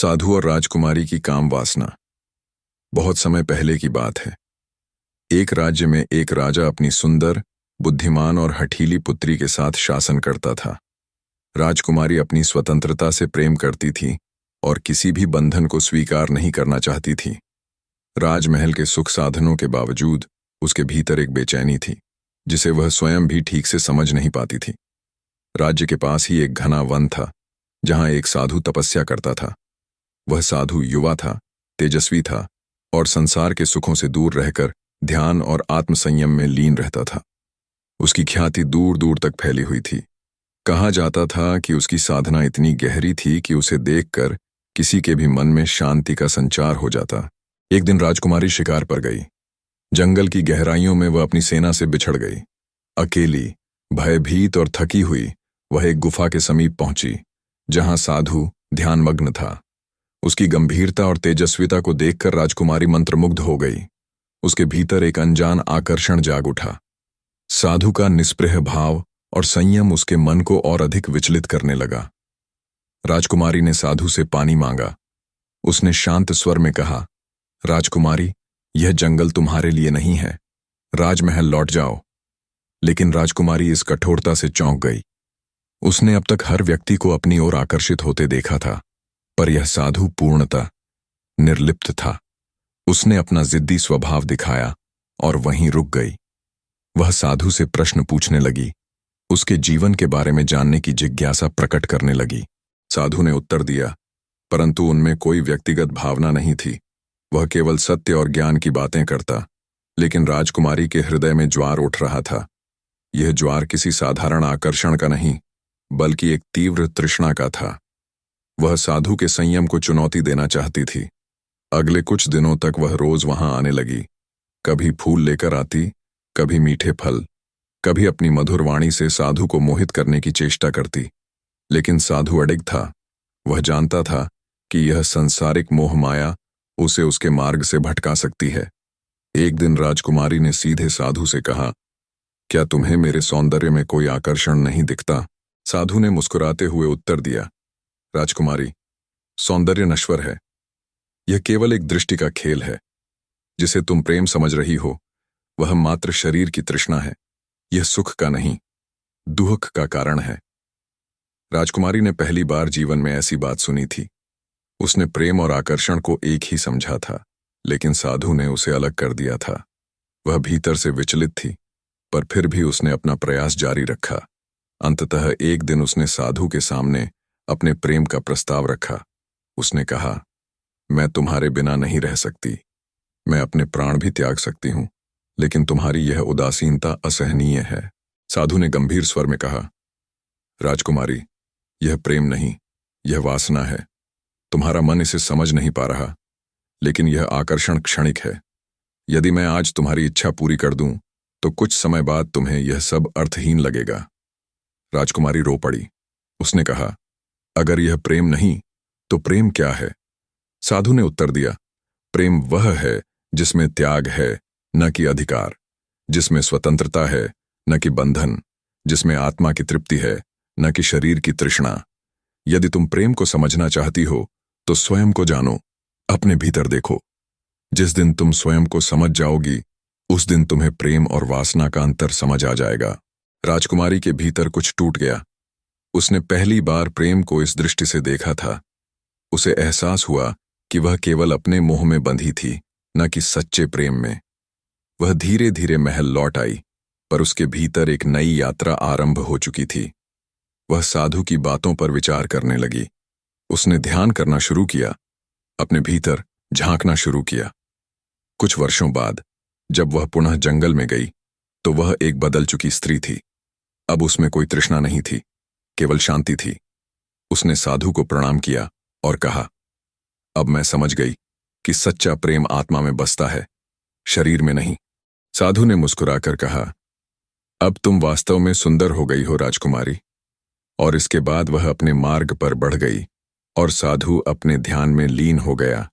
साधु और राजकुमारी की काम वासना। बहुत समय पहले की बात है। एक राज्य में एक राजा अपनी सुंदर, बुद्धिमान और हठीली पुत्री के साथ शासन करता था। राजकुमारी अपनी स्वतंत्रता से प्रेम करती थी और किसी भी बंधन को स्वीकार नहीं करना चाहती थी। राजमहल के सुख साधनों के बावजूद उसके भीतर एक बेचैनी थी जिसे वह स्वयं भी ठीक से समझ नहीं पाती थी। राज्य के पास ही एक घना वन था जहां एक साधु तपस्या करता था। वह साधु युवा था, तेजस्वी था और संसार के सुखों से दूर रहकर ध्यान और आत्मसंयम में लीन रहता था। उसकी ख्याति दूर दूर तक फैली हुई थी। कहा जाता था कि उसकी साधना इतनी गहरी थी कि उसे देखकर किसी के भी मन में शांति का संचार हो जाता। एक दिन राजकुमारी शिकार पर गई। जंगल की गहराइयों में वह अपनी सेना से बिछड़ गई। अकेली, भयभीत और थकी हुई वह एक गुफा के समीप पहुंची जहां साधु ध्यानमग्न था। उसकी गंभीरता और तेजस्विता को देखकर राजकुमारी मंत्रमुग्ध हो गई। उसके भीतर एक अनजान आकर्षण जाग उठा। साधु का निस्पृह भाव और संयम उसके मन को और अधिक विचलित करने लगा। राजकुमारी ने साधु से पानी मांगा। उसने शांत स्वर में कहा, राजकुमारी, यह जंगल तुम्हारे लिए नहीं है। राजमहल लौट जाओ। लेकिन राजकुमारी इस कठोरता से चौंक गई। उसने अब तक हर व्यक्ति को अपनी ओर आकर्षित होते देखा था, पर यह साधु पूर्णतः निर्लिप्त था। उसने अपना जिद्दी स्वभाव दिखाया और वहीं रुक गई। वह साधु से प्रश्न पूछने लगी, उसके जीवन के बारे में जानने की जिज्ञासा प्रकट करने लगी। साधु ने उत्तर दिया, परंतु उनमें कोई व्यक्तिगत भावना नहीं थी। वह केवल सत्य और ज्ञान की बातें करता। लेकिन राजकुमारी के हृदय में ज्वार उठ रहा था। यह ज्वार किसी साधारण आकर्षण का नहीं, बल्कि एक तीव्र तृष्णा का था। वह साधु के संयम को चुनौती देना चाहती थी। अगले कुछ दिनों तक वह रोज वहां आने लगी। कभी फूल लेकर आती, कभी मीठे फल, कभी अपनी मधुर वाणी से साधु को मोहित करने की चेष्टा करती। लेकिन साधु अडिग था। वह जानता था कि यह संसारिक मोह माया उसे उसके मार्ग से भटका सकती है। एक दिन राजकुमारी ने सीधे साधु से कहा, क्या तुम्हें मेरे सौंदर्य में कोई आकर्षण नहीं दिखता? साधु ने मुस्कुराते हुए उत्तर दिया, राजकुमारी, सौंदर्य नश्वर है। यह केवल एक दृष्टि का खेल है। जिसे तुम प्रेम समझ रही हो वह मात्र शरीर की तृष्णा है। यह सुख का नहीं, दुख का कारण है। राजकुमारी ने पहली बार जीवन में ऐसी बात सुनी थी। उसने प्रेम और आकर्षण को एक ही समझा था, लेकिन साधु ने उसे अलग कर दिया था। वह भीतर से विचलित थी, पर फिर भी उसने अपना प्रयास जारी रखा। अंततः एक दिन उसने साधु के सामने अपने प्रेम का प्रस्ताव रखा। उसने कहा, मैं तुम्हारे बिना नहीं रह सकती। मैं अपने प्राण भी त्याग सकती हूं, लेकिन तुम्हारी यह उदासीनता असहनीय है। साधु ने गंभीर स्वर में कहा, राजकुमारी, यह प्रेम नहीं, यह वासना है। तुम्हारा मन इसे समझ नहीं पा रहा, लेकिन यह आकर्षण क्षणिक है। यदि मैं आज तुम्हारी इच्छा पूरी कर दूं, तो कुछ समय बाद तुम्हें यह सब अर्थहीन लगेगा। राजकुमारी रो पड़ी। उसने कहा, अगर यह प्रेम नहीं तो प्रेम क्या है? साधु ने उत्तर दिया, प्रेम वह है जिसमें त्याग है, न कि अधिकार, जिसमें स्वतंत्रता है, न कि बंधन, जिसमें आत्मा की तृप्ति है, न कि शरीर की तृष्णा। यदि तुम प्रेम को समझना चाहती हो तो स्वयं को जानो, अपने भीतर देखो। जिस दिन तुम स्वयं को समझ जाओगी, उस दिन तुम्हें प्रेम और वासना का अंतर समझ आ जाएगा। राजकुमारी के भीतर कुछ टूट गया। उसने पहली बार प्रेम को इस दृष्टि से देखा था। उसे एहसास हुआ कि वह केवल अपने मोह में बंधी थी, न कि सच्चे प्रेम में। वह धीरे धीरे महल लौट आई, पर उसके भीतर एक नई यात्रा आरंभ हो चुकी थी। वह साधु की बातों पर विचार करने लगी। उसने ध्यान करना शुरू किया, अपने भीतर झांकना शुरू किया। कुछ वर्षों बाद जब वह पुनः जंगल में गई, तो वह एक बदल चुकी स्त्री थी। अब उसमें कोई तृष्णा नहीं थी, केवल शांति थी। उसने साधु को प्रणाम किया और कहा, अब मैं समझ गई कि सच्चा प्रेम आत्मा में बसता है, शरीर में नहीं। साधु ने मुस्कुराकर कहा, अब तुम वास्तव में सुंदर हो गई हो राजकुमारी। और इसके बाद वह अपने मार्ग पर बढ़ गई और साधु अपने ध्यान में लीन हो गया।